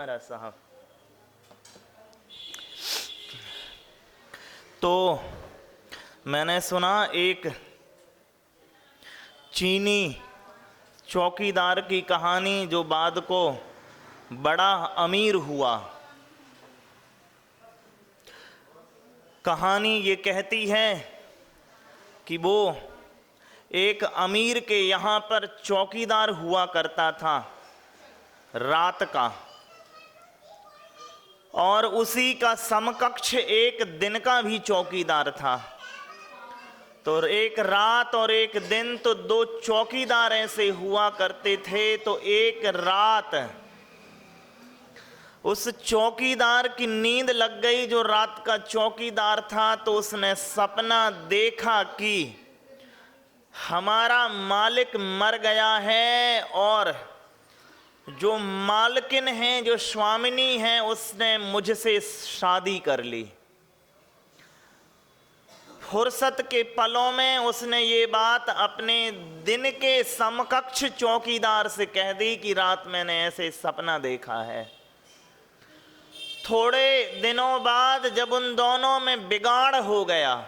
हमारा साहब तो मैंने सुना एक चीनी चौकीदार की कहानी जो बाद को बड़ा अमीर हुआ। कहानी ये कहती है कि वो एक अमीर के यहाँ पर चौकीदार हुआ करता था रात का, और उसी का समकक्ष एक दिन का भी चौकीदार था। तो एक रात और एक दिन, तो दो चौकीदार ऐसे हुआ करते थे। तो एक रात उस चौकीदार की नींद लग गई, जो रात का चौकीदार था। तो उसने सपना देखा कि हमारा मालिक मर गया है और जो मालकिन है, जो स्वामिनी है, उसने मुझसे शादी कर ली। फुर्सत के पलों में उसने ये बात अपने दिन के समकक्ष चौकीदार से कह दी कि रात मैंने ऐसे सपना देखा है। थोड़े दिनों बाद जब उन दोनों में बिगाड़ हो गया,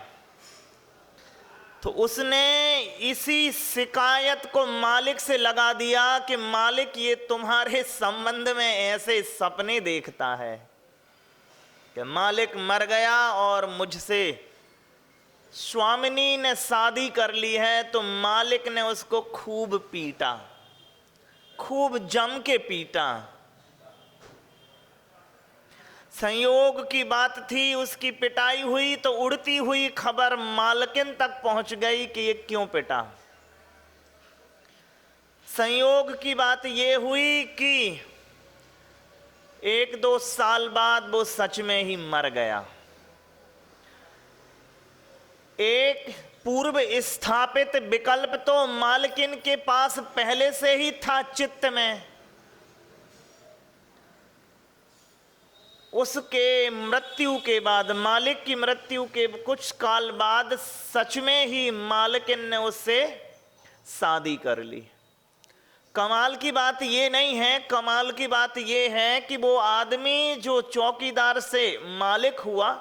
तो उसने इसी शिकायत को मालिक से लगा दिया कि मालिक, ये तुम्हारे संबंध में ऐसे सपने देखता है कि मालिक मर गया और मुझसे स्वामिनी ने शादी कर ली है। तो मालिक ने उसको खूब पीटा, खूब जम के पीटा। संयोग की बात थी, उसकी पिटाई हुई तो उड़ती हुई खबर मालकिन तक पहुंच गई कि ये क्यों पिटा। संयोग की बात ये हुई कि एक दो साल बाद वो सच में ही मर गया। एक पूर्व स्थापित विकल्प तो मालकिन के पास पहले से ही था चित्त में। उसके मृत्यु के बाद, मालिक की मृत्यु के कुछ काल बाद, सच में ही मालकिन ने उससे शादी कर ली। कमाल की बात ये नहीं है, कमाल की बात ये है कि वो आदमी जो चौकीदार से मालिक हुआ,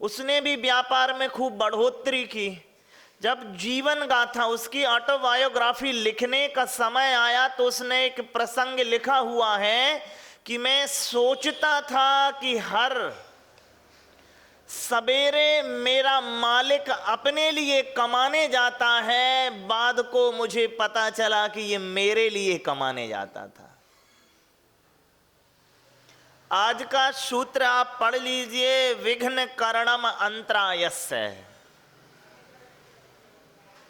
उसने भी व्यापार में खूब बढ़ोतरी की। जब जीवन गाथा, उसकी ऑटोबायोग्राफी लिखने का समय आया, तो उसने एक प्रसंग लिखा हुआ है कि मैं सोचता था कि हर सवेरे मेरा मालिक अपने लिए कमाने जाता है, बाद को मुझे पता चला कि ये मेरे लिए कमाने जाता था। आज का सूत्र आप पढ़ लीजिए, विघ्न करणम अंतरायस्य।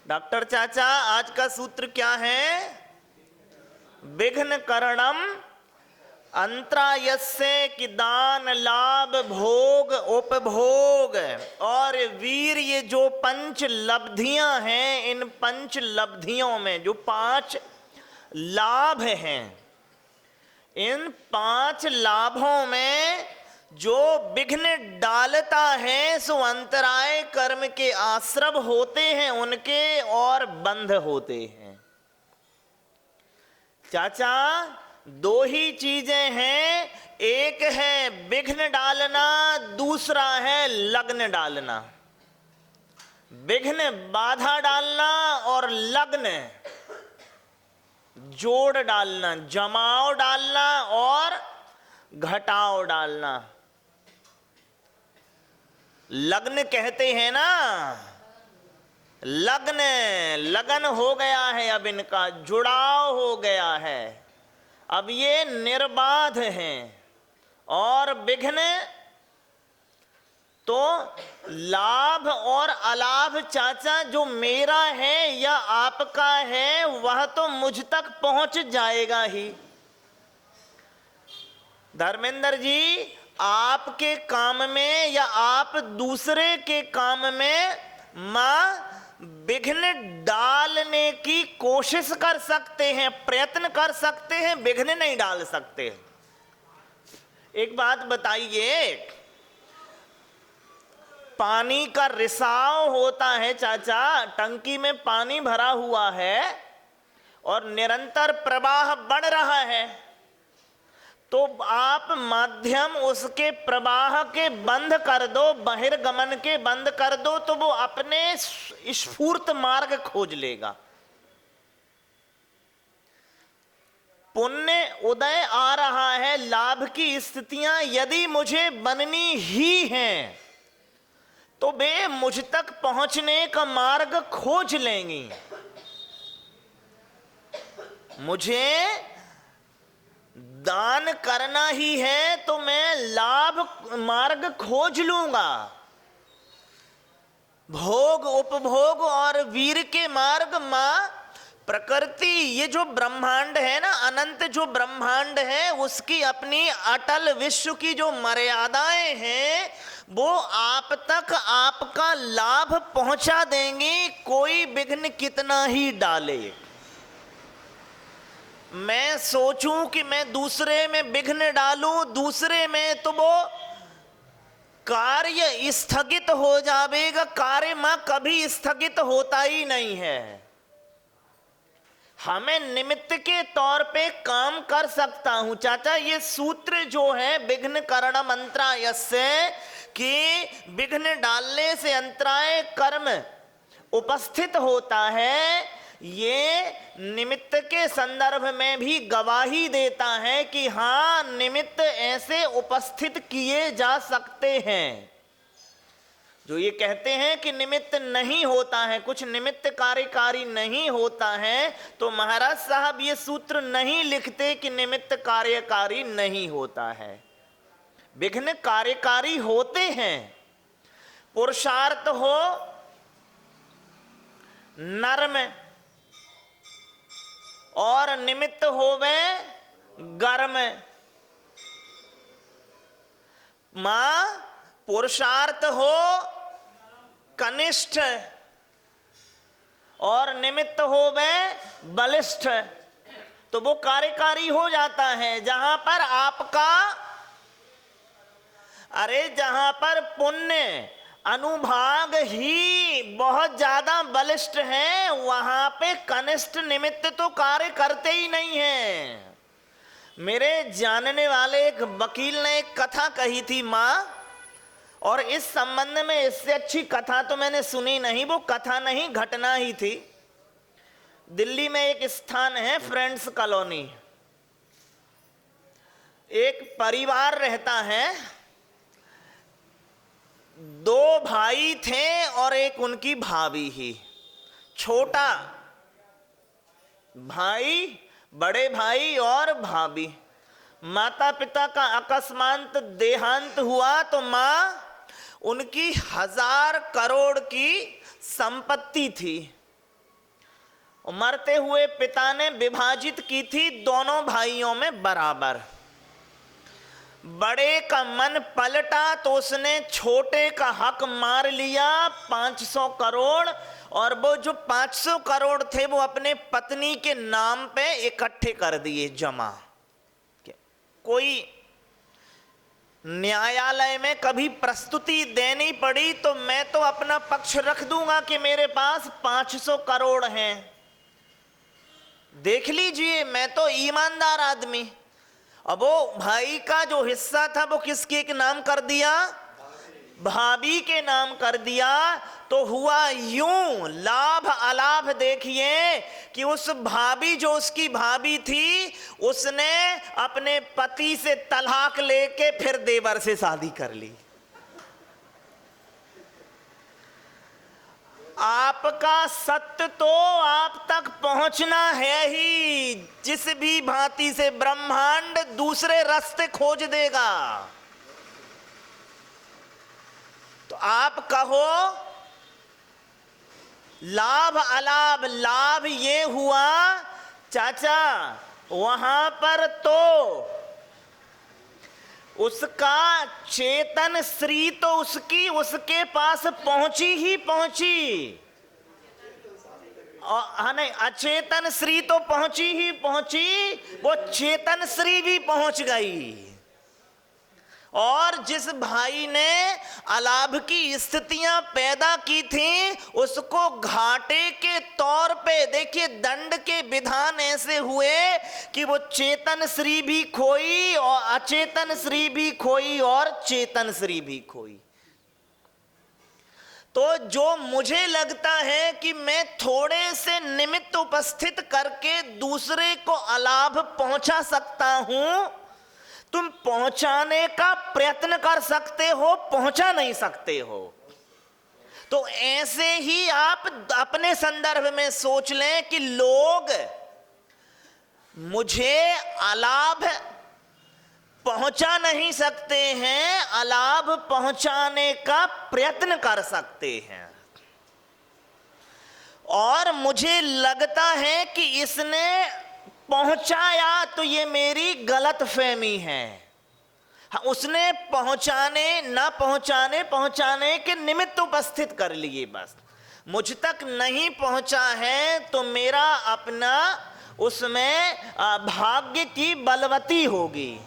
डॉक्टर चाचा, आज का सूत्र क्या है? विघ्न करणम अंतरायस्य, कि दान लाभ भोग उपभोग और वीर, ये जो पंच लब्धियां हैं, इन पंच लब्धियों में जो पांच लाभ हैं, इन पांच लाभों में जो विघ्न डालता है, सो अंतराय कर्म के आश्रव होते हैं उनके, और बंध होते हैं। चाचा, दो ही चीजें हैं, एक है विघ्न डालना, दूसरा है लग्न डालना। विघ्न बाधा डालना और लग्न जोड़ डालना, जमाव डालना और घटाव डालना। लग्न कहते हैं ना, लग्न, लगन हो गया है, अब इनका जुड़ाव हो गया है, अब ये निर्बाध हैं। और विघ्न तो लाभ और अलाभ, चाचा, जो मेरा है या आपका है, वह तो मुझ तक पहुंच जाएगा ही। धर्मेंद्र जी, आपके काम में या आप दूसरे के काम में मां विघ्न डालने की कोशिश कर सकते हैं, प्रयत्न कर सकते हैं, विघ्न नहीं डाल सकते। एक बात बताइए, पानी का रिसाव होता है चाचा, टंकी में पानी भरा हुआ है और निरंतर प्रवाह बढ़ रहा है, तो आप माध्यम उसके प्रवाह के बंद कर दो, बहिर्गमन के बंद कर दो, तो वो अपने स्फूर्त मार्ग खोज लेगा। पुण्य उदय आ रहा है, लाभ की स्थितियां यदि मुझे बननी ही हैं तो वे मुझ तक पहुंचने का मार्ग खोज लेंगी। मुझे दान करना ही है तो मैं लाभ मार्ग खोज लूंगा। भोग उपभोग और वीर के मार्ग, मां प्रकृति, ये जो ब्रह्मांड है ना, अनंत जो ब्रह्मांड है, उसकी अपनी अटल विश्व की जो मर्यादाएं हैं वो आप तक आपका लाभ पहुंचा देंगी, कोई विघ्न कितना ही डाले। मैं सोचूं कि मैं दूसरे में विघ्न डालूं, दूसरे में, तो वो कार्य स्थगित हो जाएगा। कार्य मां कभी स्थगित होता ही नहीं है। हमें निमित्त के तौर पे काम कर सकता हूं। चाचा ये सूत्र जो है विघ्न करण मंत्रायस्य, कि विघ्न डालने से अंतराय कर्म उपस्थित होता है, ये निमित्त के संदर्भ में भी गवाही देता है कि हां निमित्त ऐसे उपस्थित किए जा सकते हैं। जो ये कहते हैं कि निमित्त नहीं होता है, कुछ निमित्त कार्यकारी नहीं होता है, तो महाराज साहब ये सूत्र नहीं लिखते कि निमित्त कार्यकारी नहीं होता है। विघ्न कार्यकारी होते हैं। पुरुषार्थ हो नर में और निमित्त होवे गर में। मां पुरुषार्थ हो कनिष्ठ और निमित्त होवे बलिष्ठ, तो वो कार्यकारी हो जाता है। जहां पर आपका, अरे जहां पर पुण्य अनुभाग ही बहुत ज्यादा बलिष्ठ है, वहां पे कनिष्ठ निमित्त तो कार्य करते ही नहीं है। मेरे जानने वाले एक वकील ने एक कथा कही थी मां, और इस संबंध में इससे अच्छी कथा तो मैंने सुनी नहीं। वो कथा नहीं, घटना ही थी। दिल्ली में एक स्थान है फ्रेंड्स कॉलोनी। एक परिवार रहता है, दो भाई थे और एक उनकी भाभी ही। छोटा भाई, बड़े भाई और भाभी। माता पिता का अकस्मात देहांत हुआ तो मां, उनकी 1000 करोड़ की संपत्ति थी। मरते हुए पिता ने विभाजित की थी दोनों भाइयों में बराबर। बड़े का मन पलटा तो उसने छोटे का हक मार लिया 500 करोड़, और वो जो 500 करोड़ थे वो अपने पत्नी के नाम पे इकट्ठे कर दिए, जमा। कोई न्यायालय में कभी प्रस्तुति देनी पड़ी तो मैं तो अपना पक्ष रख दूंगा कि मेरे पास 500 करोड़ हैं, देख लीजिए, मैं तो ईमानदार आदमी। अब वो भाई का जो हिस्सा था वो किसके के नाम कर दिया? भाभी के नाम कर दिया। तो हुआ यूं, लाभ अलाभ देखिए कि उस भाभी, जो उसकी भाभी थी, उसने अपने पति से तलाक लेके फिर देवर से शादी कर ली। आपका सत्य तो आप तक पहुंचना है ही, जिस भी भांति से ब्रह्मांड दूसरे रास्ते खोज देगा। तो आप कहो लाभ अलाभ। लाभ ये हुआ चाचा, वहां पर तो उसका चेतन श्री तो उसके पास पहुंची ही पहुंची, और नहीं, अचेतन श्री तो पहुंची ही पहुंची, वो चेतन श्री भी पहुंच गई। और जिस भाई ने अलाभ की स्थितियां पैदा की थी उसको घाटे के तौर पे, देखिए दंड के विधान ऐसे हुए कि वो चेतन श्री भी खोई और अचेतन श्री भी खोई और चेतन श्री भी खोई। तो जो मुझे लगता है कि मैं थोड़े से निमित्त उपस्थित करके दूसरे को अलाभ पहुंचा सकता हूं, तुम पहुंचाने का प्रयत्न कर सकते हो, पहुंचा नहीं सकते हो। तो ऐसे ही आप अपने संदर्भ में सोच लें कि लोग मुझे अलाभ पहुंचा नहीं सकते हैं, अलाभ पहुंचाने का प्रयत्न कर सकते हैं। और मुझे लगता है कि इसने पहुंचाया तो ये मेरी गलतफहमी है। उसने पहुंचाने ना पहुंचाने, पहुंचाने के निमित्त उपस्थित कर लिए, बस मुझ तक नहीं पहुंचा है तो मेरा अपना उसमें भाग्य की बलवती होगी।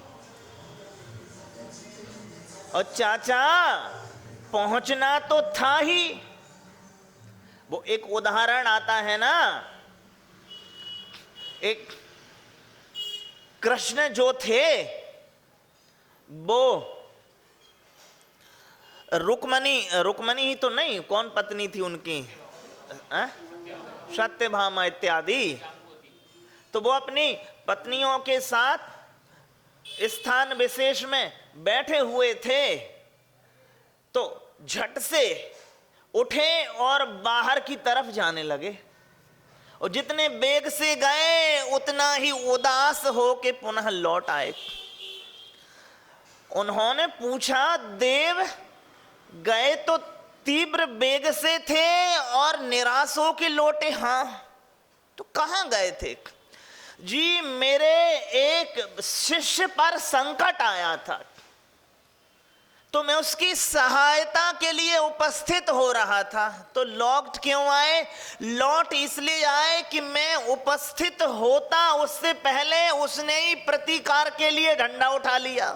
और चाचा पहुंचना तो था ही। वो एक उदाहरण आता है ना, एक कृष्ण जो थे वो रुक्मणी ही तो नहीं, कौन पत्नी थी उनकी, सत्यभामा इत्यादि। तो वो अपनी पत्नियों के साथ स्थान विशेष में बैठे हुए थे, तो झट से उठे और बाहर की तरफ जाने लगे। और जितने वेग से गए उतना ही उदास हो के पुनः लौट आए। उन्होंने पूछा, देव गए तो तीव्र वेग से थे और निराश हो के लौटे। हाँ, तो कहाँ गए थे? जी मेरे एक शिष्य पर संकट आया था तो मैं उसकी सहायता के लिए उपस्थित हो रहा था। तो लौट क्यों आए? लौट इसलिए आए कि मैं उपस्थित होता उससे पहले उसने ही प्रतिकार के लिए डंडा उठा लिया।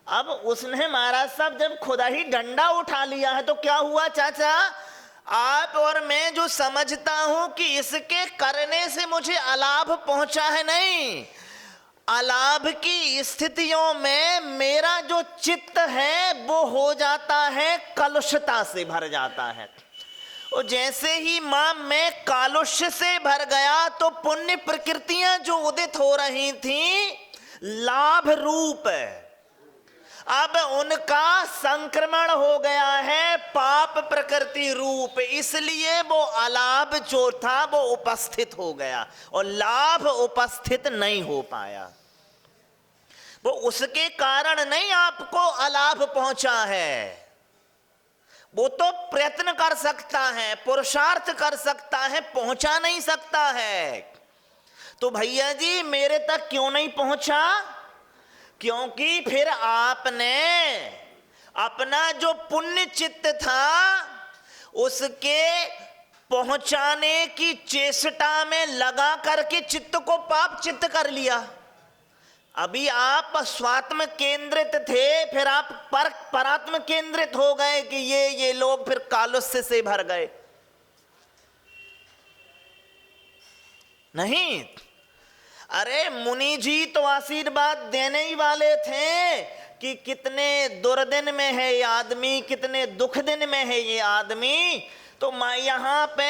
अब उसने महाराज साहब जब खुदा ही डंडा उठा लिया है तो क्या हुआ चाचा? आप और मैं जो समझता हूं कि इसके करने से मुझे अलाभ पहुंचा है, नहीं, अलाभ की स्थितियों में मेरा जो चित्त है वो हो जाता है कलुषता से भर जाता है। और जैसे ही मां मैं कालुष्य से भर गया तो पुण्य प्रकृतियां जो उदित हो रही थी लाभ रूप, अब उनका संक्रमण हो गया है पाप प्रकृति रूप, इसलिए वो अलाभ जो था वो उपस्थित हो गया और लाभ उपस्थित नहीं हो पाया। वो उसके कारण नहीं आपको अलाभ पहुंचा है, वो तो प्रयत्न कर सकता है, पुरुषार्थ कर सकता है, पहुंचा नहीं सकता है। तो भैया जी मेरे तक क्यों नहीं पहुंचा? क्योंकि फिर आपने अपना जो पुण्य चित्त था उसके पहुंचाने की चेष्टा में लगा करके चित्त को पाप चित्त कर लिया। अभी आप स्वात्म केंद्रित थे, फिर आप परात्म केंद्रित हो गए कि ये लोग फिर कालुष्य से भर गए। नहीं, अरे मुनि जी तो आशीर्वाद देने ही वाले थे कि कितने दुर्दिन में है ये आदमी, कितने दुख दिन में है ये आदमी। तो यहाँ पे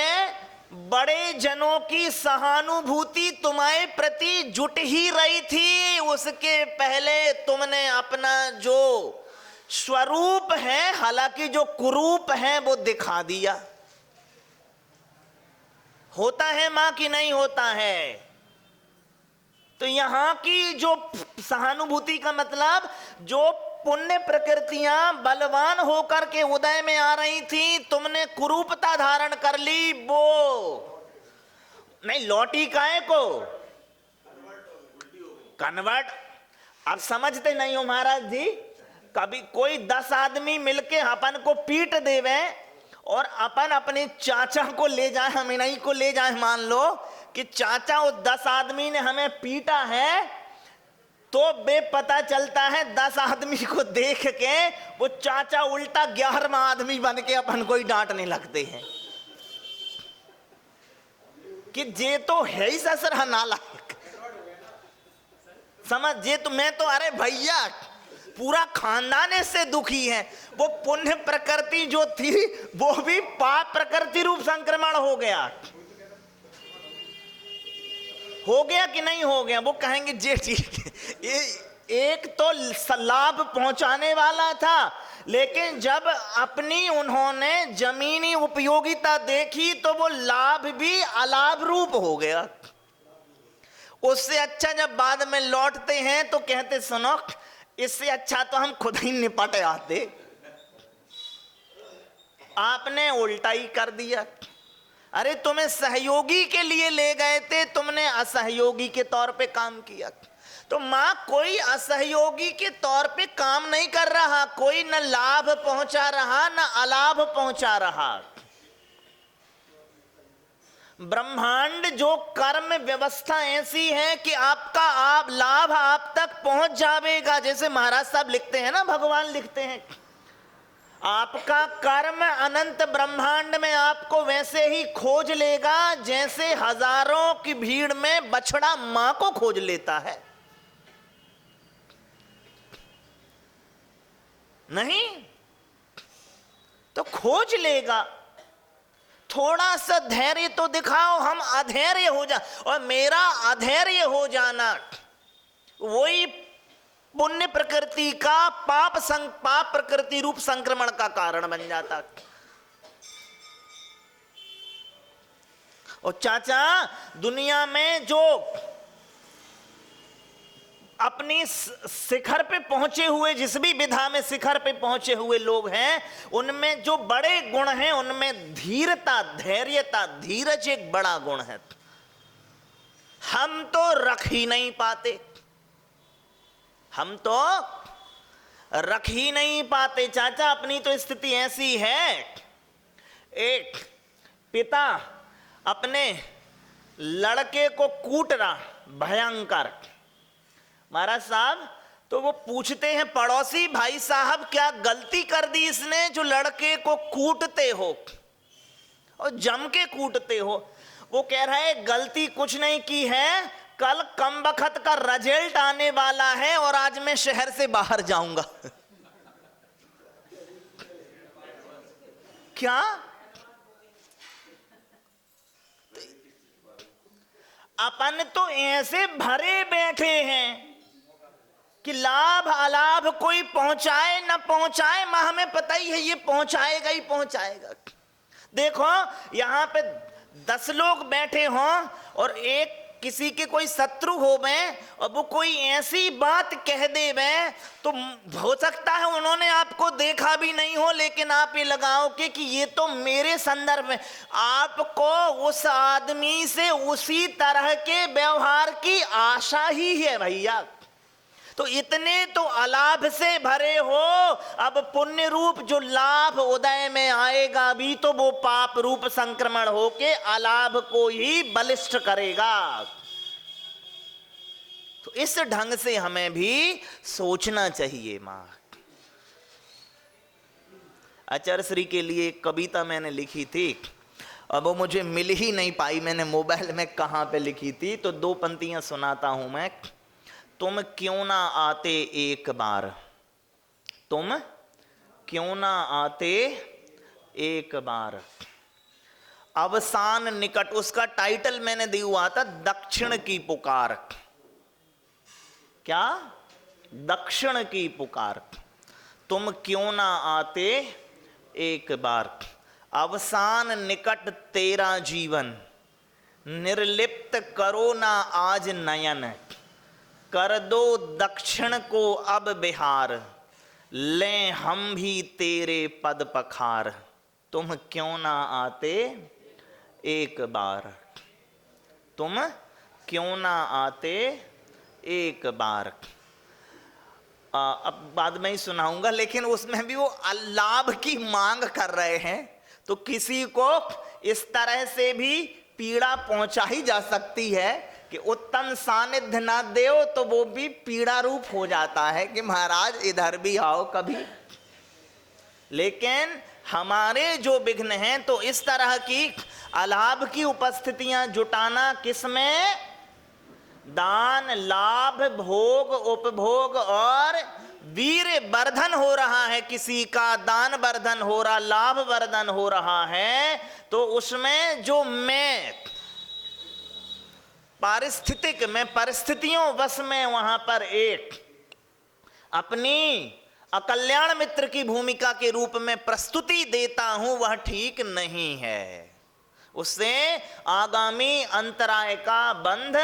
बड़े जनों की सहानुभूति तुम्हारे प्रति जुट ही रही थी, उसके पहले तुमने अपना जो स्वरूप है, हालांकि जो कुरूप है, वो दिखा दिया। होता है मां कि नहीं होता है? तो यहां की जो सहानुभूति का मतलब, जो पुण्य प्रकृतियां बलवान होकर के उदय में आ रही थी, तुमने कुरूपता धारण कर ली, वो नहीं लौटी काहे को? कन्वर्ट। अब समझते नहीं हो महाराज जी, कभी कोई 10 आदमी मिलके अपन को पीट देवे और अपन अपने चाचा को ले जाए, हम नहीं को ले जाए, मान लो कि चाचा उस 10 आदमी ने हमें पीटा है, तो बे पता चलता है 10 आदमी को देख के वो चाचा उल्टा 11वां आदमी बन के अपन को ही डांटने लगते हैं कि जे तो है ही ससुर नालायक। समझ जे तो मैं तो अरे भैया पूरा खानदान इससे दुखी है। वो पुण्य प्रकृति जो थी वो भी पाप प्रकृति रूप संक्रमण हो गया कि नहीं हो गया। वो कहेंगे जे ठीक एक तो लाभ पहुंचाने वाला था, लेकिन जब अपनी उन्होंने जमीनी उपयोगिता देखी तो वो लाभ भी अलाभ रूप हो गया। उससे अच्छा जब बाद में लौटते हैं तो कहते सुनो इससे अच्छा तो हम खुद ही निपट आते, आपने उल्टा ही कर दिया। अरे तुम्हें सहयोगी के लिए ले गए थे, तुमने असहयोगी के तौर पे काम किया। तो मां कोई असहयोगी के तौर पे काम नहीं कर रहा, कोई न लाभ पहुंचा रहा न अलाभ पहुंचा रहा। ब्रह्मांड जो कर्म व्यवस्था ऐसी है कि आपका लाभ आप तक पहुंच जाएगा। जैसे महाराज साहब लिखते हैं ना, भगवान लिखते हैं आपका कर्म अनंत ब्रह्मांड में आपको वैसे ही खोज लेगा जैसे हजारों की भीड़ में बछड़ा मां को खोज लेता है। नहीं तो खोज लेगा। थोड़ा सा धैर्य तो दिखाओ, हम अधैर्य हो जा, और मेरा अधैर्य हो जाना वही पुण्य प्रकृति का पाप प्रकृति रूप संक्रमण का कारण बन जाता। और चाचा दुनिया में जो अपनी शिखर पे पहुंचे हुए, जिस भी विधा में शिखर पे पहुंचे हुए लोग हैं, उनमें जो बड़े गुण हैं उनमें धीरता, धैर्यता, धीरज एक बड़ा गुण है। हम तो रख ही नहीं पाते, हम तो रख ही नहीं पाते चाचा। अपनी तो स्थिति ऐसी है, एक पिता अपने लड़के को कूट रहा भयंकर, महाराज साहब तो वो पूछते हैं पड़ोसी, भाई साहब क्या गलती कर दी इसने जो लड़के को कूटते हो और जम के कूटते हो? वो कह रहा है गलती कुछ नहीं की है, कल कम बखत का रिजल्ट आने वाला है और आज मैं शहर से बाहर जाऊंगा। क्या अपन तो ऐसे भरे बैठे हैं कि लाभ अलाभ कोई पहुंचाए न पहुंचाए, मां हमें पता ही है ये पहुंचाएगा ही पहुंचाएगा। देखो यहां पे 10 लोग बैठे हों और एक किसी के कोई शत्रु हो गए और वो कोई ऐसी बात कह दे गए, तो हो सकता है उन्होंने आपको देखा भी नहीं हो, लेकिन आप ये लगाओ कि ये तो मेरे संदर्भ में आपको उस आदमी से उसी तरह के व्यवहार की आशा ही है भैया। तो इतने तो अलाभ से भरे हो, अब पुण्य रूप जो लाभ उदय में आएगा भी तो वो पाप रूप संक्रमण होके अलाभ को ही बलिष्ठ करेगा। तो इस ढंग से हमें भी सोचना चाहिए। मां आचार्य श्री के लिए एक कविता मैंने लिखी थी, अब वो मुझे मिल ही नहीं पाई, मैंने मोबाइल में कहां पे लिखी थी, तो 2 पंक्तियां सुनाता हूं मैं। तुम क्यों ना आते एक बार, तुम क्यों ना आते एक बार, अवसान निकट। उसका टाइटल मैंने दिया हुआ था दक्षिण की पुकार। क्या? दक्षिण की पुकार। तुम क्यों ना आते एक बार, अवसान निकट तेरा जीवन, निर्लिप्त करो ना आज नयन, कर दो दक्षिण को अब बिहार, ले हम भी तेरे पद पखार। तुम क्यों ना आते एक बार, तुम क्यों ना आते एक बार। अब बाद में ही सुनाऊंगा, लेकिन उसमें भी वो लाभ की मांग कर रहे हैं, तो किसी को इस तरह से भी पीड़ा पहुंचाई जा सकती है कि उत्तम सानिध्य ना देओ तो वो भी पीड़ा रूप हो जाता है कि महाराज इधर भी आओ कभी। लेकिन हमारे जो विघ्न हैं तो इस तरह की अलाभ की उपस्थितियां जुटाना किसमें? दान, लाभ, भोग, उपभोग और वीर वर्धन हो रहा है, किसी का दान वर्धन हो रहा, लाभ वर्धन हो रहा है, तो उसमें जो मैं पारिस्थितिक में परिस्थितियों वश में वहां पर एक अपनी अकल्याण मित्र की भूमिका के रूप में प्रस्तुति देता हूं, वह ठीक नहीं है। उससे आगामी अंतराय का बंध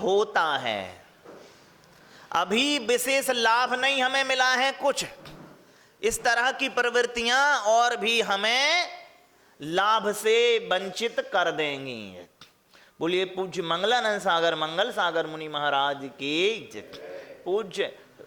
होता है। अभी विशेष लाभ नहीं हमें मिला है, कुछ इस तरह की प्रवृत्तियां और भी हमें लाभ से वंचित कर देंगी। बोलिए पूज्य मंगलानंद सागर मंगल सागर मुनि महाराज की। पूज्य